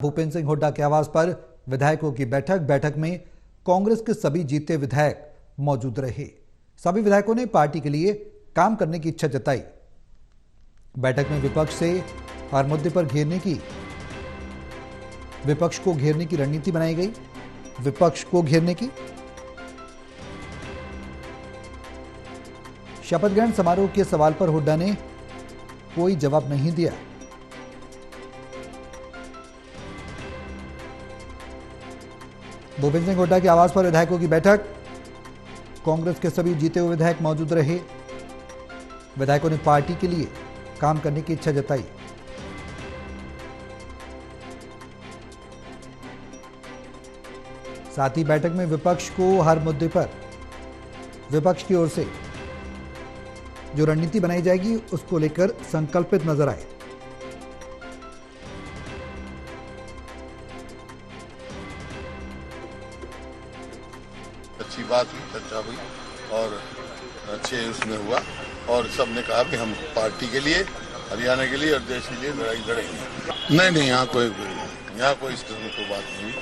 भूपेंद्र सिंह हुड्डा के आवास पर विधायकों की बैठक में कांग्रेस के सभी जीते विधायक मौजूद रहे। सभी विधायकों ने पार्टी के लिए काम करने की इच्छा जताई। बैठक में विपक्ष को घेरने की रणनीति बनाई गई। विपक्ष को घेरने की शपथ ग्रहण समारोह के सवाल पर हुड्डा ने कोई जवाब नहीं दिया। भूपेंद्र सिंह हुड्डा के आवास पर विधायकों की बैठक। कांग्रेस के सभी जीते हुए विधायक मौजूद रहे। विधायकों ने पार्टी के लिए काम करने की इच्छा जताई। साथ ही बैठक में विपक्ष को हर मुद्दे पर विपक्ष की ओर से जो रणनीति बनाई जाएगी उसको लेकर संकल्पित नजर आए। अच्छी बात हुई, चर्चा हुई और अच्छे उसमें हुआ और सबने कहा कि हम पार्टी के लिए, हरियाणा के लिए और देश के लिए लड़ाई लड़ेंगे। नहीं, यहाँ कोई इस किस्म की बात नहीं हुई।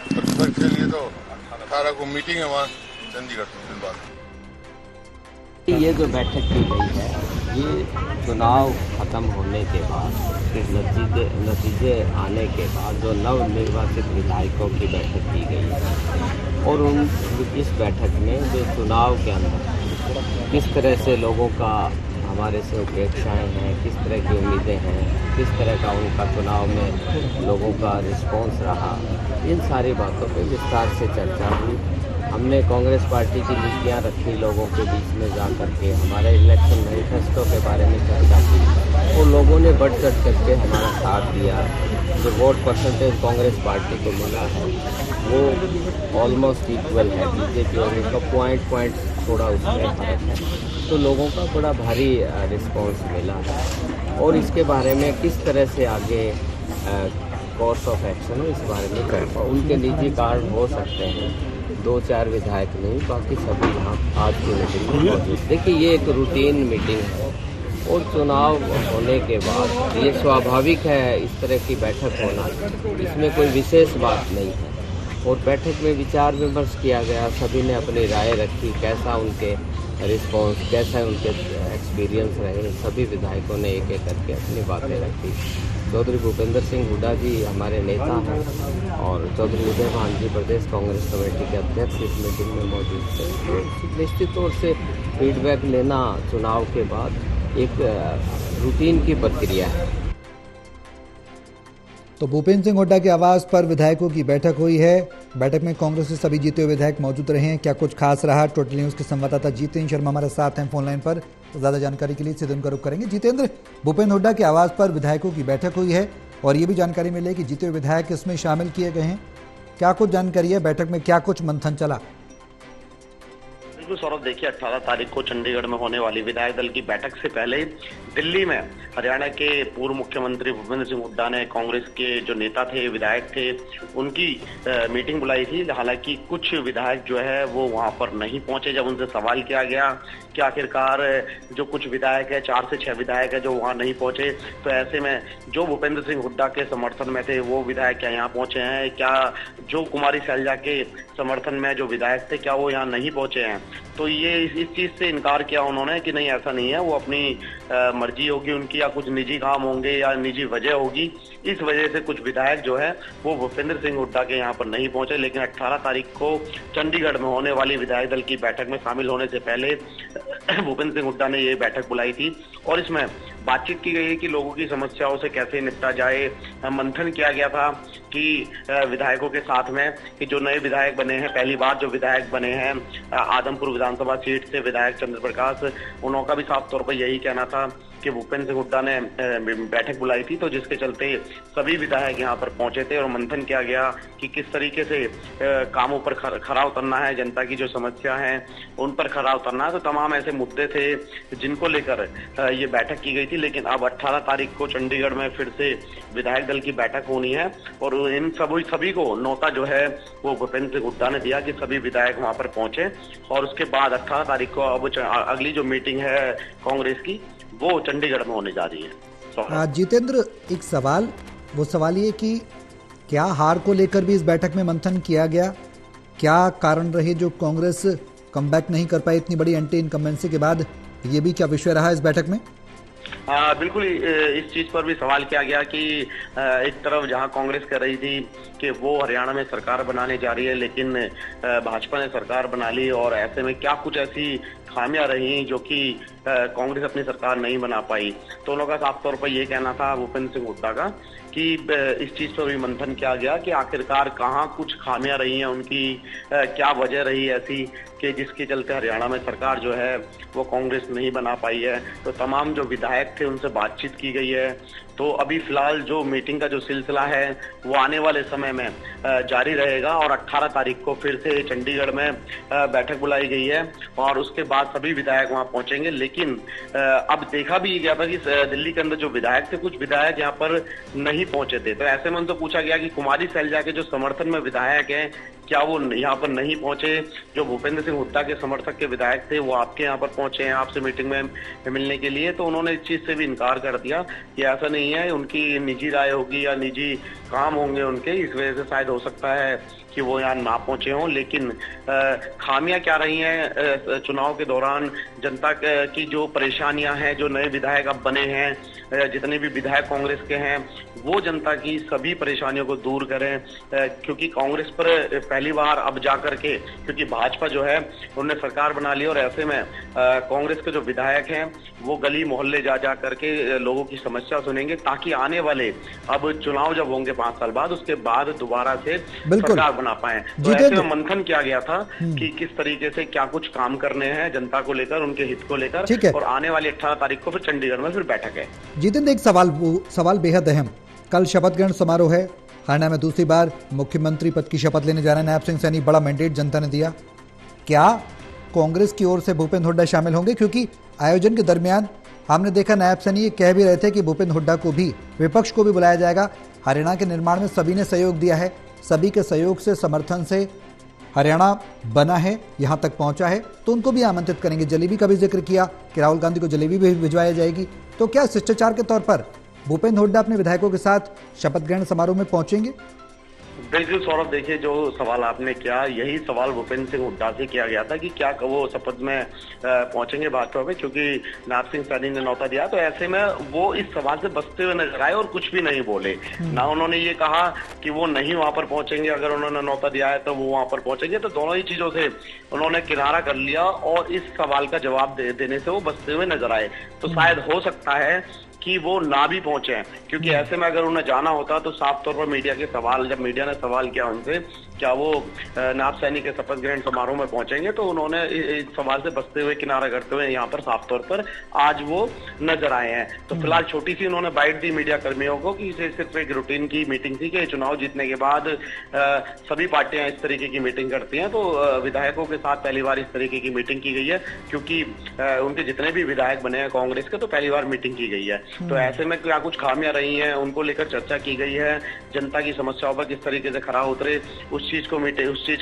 और विपक्ष के लिए तो 18 को मीटिंग है वहाँ चंडीगढ़ में। बात ये जो बैठक की गई है ये चुनाव खत्म होने के बाद नतीजे आने के बाद जो नव निर्वाचित विधायकों की बैठक की गई है और इस बैठक में जो चुनाव के अंदर किस तरह से लोगों का हमारे से अपेक्षाएं हैं, किस तरह की उम्मीदें हैं, किस तरह का उनका चुनाव में लोगों का रिस्पांस रहा, इन सारी बातों पे विस्तार से चर्चा हुई। हमने कांग्रेस पार्टी की नीतियाँ रखी, लोगों के बीच में जा करके हमारे इलेक्शन मैनिफेस्टो के बारे में चर्चा की और लोगों ने बढ़ चढ़ करके हमारा साथ दिया। जो वोट परसेंटेज कांग्रेस पार्टी को मिला है वो ऑलमोस्ट इक्वल है बीजेपी और उनका पॉइंट थोड़ा उसमें फर्क है। तो लोगों का बड़ा भारी रिस्पांस मिला है और इसके बारे में किस तरह से आगे कोर्स ऑफ एक्शन है इस बारे में कर उनके निजी कारण हो सकते हैं, 2-4 विधायक नहीं, बाकी सभी यहाँ आज की मीटिंग में मौजूद। देखिए ये एक रूटीन मीटिंग है और चुनाव होने के बाद ये स्वाभाविक है इस तरह की बैठक होना, इसमें कोई विशेष बात नहीं है। और बैठक में विचार विमर्श किया गया, सभी ने अपनी राय रखी, कैसा उनके रिस्पांस, कैसा उनके एक्सपीरियंस रहे। सभी विधायकों ने एक एक करके अपनी बातें रखी। चौधरी भूपेंद्र सिंह हुड्डा जी हमारे नेता हैं और चौधरी उदय भान जी प्रदेश कांग्रेस कमेटी के अध्यक्ष इस मीटिंग में मौजूद थे। तो निश्चित तौर से फीडबैक लेना चुनाव के बाद एक रूटीन की प्रक्रिया है। तो भूपेंद्र सिंह हुड्डा के आवास पर विधायकों की बैठक हुई है। बैठक में कांग्रेस के सभी जीते हुए विधायक मौजूद रहे हैं। क्या कुछ खास रहा? टोटल न्यूज के संवाददाता जितेंद्र शर्मा हमारे साथ हैं फोन लाइन पर। ज्यादा जानकारी के लिए सीधे उनका रुख करेंगे। जितेंद्र, भूपेंद्र हुड्डा के आवास पर विधायकों की बैठक हुई है और ये भी जानकारी मिली कि जीते हुए विधायक इसमें शामिल किए गए हैं। क्या कुछ जानकारी है? बैठक में क्या कुछ मंथन चला? बिल्कुल सौरभ, देखिए 18 तारीख को चंडीगढ़ में होने वाली विधायक दल की बैठक से पहले दिल्ली में हरियाणा के पूर्व मुख्यमंत्री भूपेंद्र सिंह हुड्डा ने कांग्रेस के जो नेता थे, विधायक थे, उनकी मीटिंग बुलाई थी। हालांकि कुछ विधायक जो है वो वहां पर नहीं पहुंचे। जब उनसे सवाल किया गया कि आखिरकार जो कुछ विधायक है, 4 से 6 विधायक है जो वहां नहीं पहुंचे, तो ऐसे में जो भूपेंद्र सिंह हुड्डा के समर्थन में थे वो विधायक क्या यहाँ पहुंचे हैं, क्या जो कुमारी सैलजा के समर्थन में जो विधायक थे क्या वो यहाँ नहीं पहुंचे हैं? तो ये इस चीज से इनकार किया उन्होंने कि नहीं, ऐसा नहीं है, वो अपनी मर्जी होगी उनकी या कुछ निजी काम होंगे या निजी वजह होगी, इस वजह से कुछ विधायक जो है वो भूपेंद्र सिंह हुड्डा के यहाँ पर नहीं पहुंचे। लेकिन 18 तारीख को चंडीगढ़ में होने वाली विधायक दल की बैठक में शामिल होने से पहले भूपेंद्र सिंह हुड्डा ने ये बैठक बुलाई थी और इसमें बातचीत की गई है कि लोगों की समस्याओं से कैसे निपटा जाए। मंथन किया गया था कि विधायकों के साथ में कि जो नए विधायक बने हैं, पहली बार जो विधायक बने हैं आदमपुर विधानसभा सीट से विधायक चंद्र प्रकाश, उनका भी साफ तौर पर यही कहना था कि भूपेंद्र सिंह हुड्डा ने बैठक बुलाई थी, तो जिसके चलते सभी विधायक यहाँ पर पहुंचे थे और मंथन किया गया कि किस तरीके से कामों पर खरा उतरना है, जनता की जो समस्या है उन पर खरा उतरना है। तो तमाम ऐसे मुद्दे थे जिनको लेकर ये बैठक की गई थी। लेकिन अब 18 तारीख को चंडीगढ़ में फिर से विधायक दल की बैठक होनी है और इन सभी को न्योता जो है वो भूपेंद्र सिंह हुड्डा ने दिया कि सभी विधायक वहां पर पहुंचे और उसके बाद 18 तारीख को अब अगली जो मीटिंग है कांग्रेस की वो चंडीगढ़ में होने जा रही है। जितेंद्र, एक सवाल, वो सवाल ये कि क्या हार को लेकर भी इस बैठक में मंथन किया गया? क्या कारण रहे जो कांग्रेस कमबैक नहीं कर पाई इतनी बड़ी एंटी इनकम्बेंसी के बाद? ये भी क्या विषय रहा इस बैठक में? बिल्कुल इस चीज पर भी सवाल किया गया कि एक तरफ जहां कांग्रेस कह रही थी कि वो हरियाणा में सरकार बनाने जा रही है, लेकिन भाजपा ने सरकार बना ली, और ऐसे में क्या कुछ ऐसी खामियां रही जो कि कांग्रेस अपनी सरकार नहीं बना पाई। तो उन लोगों का साफ तौर पर यह कहना था भूपेंद्र सिंह हुड्डा का कि इस चीज पर भी मंथन किया गया कि आखिरकार कहाँ कुछ खामियां रही हैं उनकी, क्या वजह रही ऐसी कि जिसके चलते हरियाणा में सरकार जो है वो कांग्रेस नहीं बना पाई है। तो तमाम जो विधायक थे उनसे बातचीत की गई है। तो अभी फिलहाल जो मीटिंग का जो सिलसिला है वो आने वाले समय में जारी रहेगा, और 18 तारीख को फिर से चंडीगढ़ में बैठक बुलाई गई है और उसके बाद सभी विधायक वहां पहुंचेंगे। लेकिन अब देखा भी गया था कि दिल्ली के अंदर जो विधायक थे, कुछ विधायक यहाँ पर नहीं पहुंचे थे। तो ऐसे में उनसे पूछा गया कि कुमारी सैलजा के जो समर्थन में विधायक हैं, क्या वो यहाँ पर नहीं पहुंचे? जो भूपेंद्र सिंह हुड्डा के समर्थक के विधायक थे वो आपके यहाँ पर पहुंचे हैं आपसे मीटिंग में मिलने के लिए। तो उन्होंने इस चीज से भी इनकार कर दिया कि ऐसा नहीं है, उनकी निजी राय होगी या निजी काम होंगे उनके, इस वजह से शायद हो सकता है कि वो यहाँ ना पहुंचे हों। लेकिन खामियां क्या रही हैं चुनाव के दौरान, जनता की जो परेशानियां हैं, जो नए विधायक अब बने हैं, जितने भी विधायक कांग्रेस के हैं, वो जनता की सभी परेशानियों को दूर करें, क्योंकि कांग्रेस पर पहली बार अब जाकर के, क्योंकि भाजपा जो है उन्होंने सरकार बना ली, और ऐसे में कांग्रेस के जो विधायक हैं वो गली मोहल्ले जा करके लोगों की समस्या सुनेंगे, ताकि आने वाले अब चुनाव जब होंगे 5 साल बाद, उसके बाद दोबारा से सरकार बना पाए। तो ऐसे में मंथन किया गया था कि किस तरीके से क्या कुछ काम करने हैं जनता को लेकर, उनके हित को लेकर, और आने वाली 18 तारीख को फिर चंडीगढ़ में फिर बैठक है। जितेंद्र, एक सवाल बेहद अहम, कल शपथ ग्रहण समारोह है, हरियाणा में दूसरी बार मुख्यमंत्री पद की शपथ लेने जा रहे हैं नायब सिंह सैनी, बड़ा मैंडेट जनता ने दिया। क्या कांग्रेस की ओर से भूपेंद्र हुड्डा शामिल होंगे? क्योंकि आयोजन के दरमियान हमने देखा नायब सैनी ये कह भी रहे थे कि भूपेंद्र हुड्डा को भी, विपक्ष को भी बुलाया जाएगा। हरियाणा के निर्माण में सभी ने सहयोग दिया है, सभी के सहयोग से, समर्थन से हरियाणा बना है, यहां तक पहुंचा है, तो उनको भी आमंत्रित करेंगे। जलेबी का भी जिक्र किया कि राहुल गांधी को जलेबी भी भिजवाई जाएगी। तो क्या शिष्टाचार के तौर पर भूपेंद्र हुड्डा अपने विधायकों के साथ शपथ ग्रहण समारोह में पहुंचेंगे? बिल्कुल सौरभ, देखिए जो सवाल आपने किया, यही सवाल भूपेंद्र सिंह हुड्डा से किया गया था कि क्या वो शपथ में पहुंचेंगे भाजपा में, क्योंकि नायब सिंह सैनी ने न्योता दिया। तो ऐसे में वो इस सवाल से बचते हुए नजर आए और कुछ भी नहीं बोले। ना उन्होंने ये कहा कि वो नहीं वहां पर पहुंचेंगे, अगर उन्होंने न्योता दिया है तो वो वहां पर पहुंचेंगे। तो दोनों ही चीजों से उन्होंने किनारा कर लिया और इस सवाल का जवाब देने से वो बचते हुए नजर आए। तो शायद हो सकता है कि वो ना भी पहुंचे, क्योंकि ऐसे में अगर उन्हें जाना होता तो साफ तौर पर मीडिया के सवाल, जब मीडिया ने सवाल किया उनसे क्या वो नायब सैनी के शपथ ग्रहण समारोह में पहुंचेंगे, तो उन्होंने इस सवाल से बचते हुए, किनारा करते हुए यहाँ पर साफ तौर पर आज वो नजर आए हैं। तो फिलहाल छोटी सी उन्होंने बाइट दी मीडिया कर्मियों को कि इसे सिर्फ एक रूटीन की मीटिंग थी कि चुनाव जीतने के बाद सभी पार्टियां इस तरीके की मीटिंग करती हैं, तो विधायकों के साथ पहली बार इस तरीके की मीटिंग की गई है, क्योंकि उनके जितने भी विधायक बने हैं कांग्रेस के, तो पहली बार मीटिंग की गई है। तो ऐसे में क्या कुछ खामियां रही हैं उनको लेकर चर्चा की गई है, जनता की समस्याओं पर किस तरीके से खरा उतरे उस चीज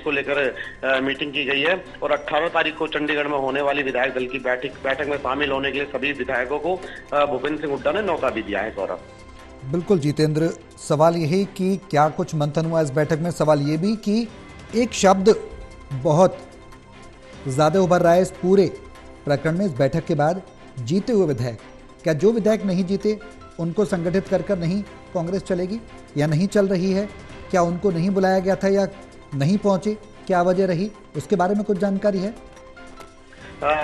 को लेकर मीटिंग की गई है। और 18 तारीख को चंडीगढ़ में होने वाली विधायक दल की बैठक में शामिल होने के लिए सभी विधायकों को भूपेंद्र सिंह हुड्डा ने न्योता भी दिया है। सौरभ, बिल्कुल जितेंद्र, सवाल यही कि क्या कुछ मंथन हुआ इस बैठक में। सवाल ये भी कि एक शब्द बहुत ज्यादा उभर रहा है इस पूरे प्रकरण में इस बैठक के बाद, जीते हुए विधायक। क्या जो विधायक नहीं जीते उनको संगठित कर नहीं कांग्रेस चलेगी या नहीं चल रही है? क्या उनको नहीं बुलाया गया था या नहीं पहुंचे, क्या वजह रही, उसके बारे में कुछ जानकारी है?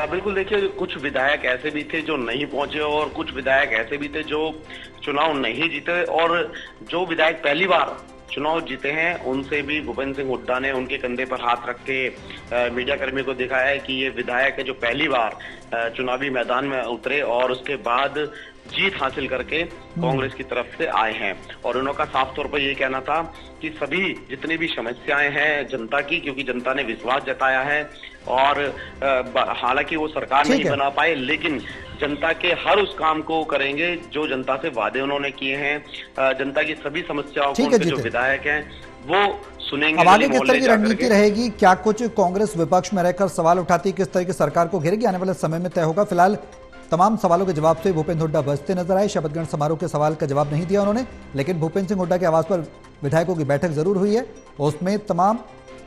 बिल्कुल, देखिए कुछ विधायक ऐसे भी थे जो नहीं पहुंचे और कुछ विधायक ऐसे भी थे जो चुनाव नहीं जीते, और जो विधायक पहली बार चुनाव जीते हैं उनसे भी भूपेंद्र सिंह हुड्डा ने उनके कंधे पर हाथ रख के मीडिया कर्मी को दिखाया है कि ये विधायक है जो पहली बार चुनावी मैदान में उतरे और उसके बाद जीत हासिल करके कांग्रेस की तरफ से आए हैं। और उनका साफ तौर पर ये कहना था कि सभी जितनी भी समस्याएं हैं जनता की, क्योंकि जनता ने विश्वास जताया है और हालांकि वो सरकार नहीं बना पाए, लेकिन जनता के हर उस काम को करेंगे जो जनता से वादे उन्होंने किए हैं। जनता की सभी समस्याओं को उनके जो विधायक हैं वो सुनेंगे। अब आगे किस तरह की रणनीति रहेगी? क्या कुछ कांग्रेस विपक्ष में रहकर सवाल उठाती है, किस तरह की सरकार को घेरेगी, आने वाले समय में तय होगा। फिलहाल तमाम सवालों के जवाब से भूपेंद्र हुड्डा बचते नजर आए। शपथ ग्रहण समारोह के सवाल का जवाब नहीं दिया उन्होंने, लेकिन भूपेंद्र सिंह हुड्डा के आवास पर विधायकों की बैठक जरूर हुई है। उसमें तमाम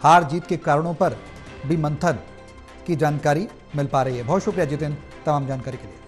हार जीत के कारणों पर भी मंथन की जानकारी मिल पा रही है। बहुत शुक्रिया जितेंद्र तमाम जानकारी के लिए।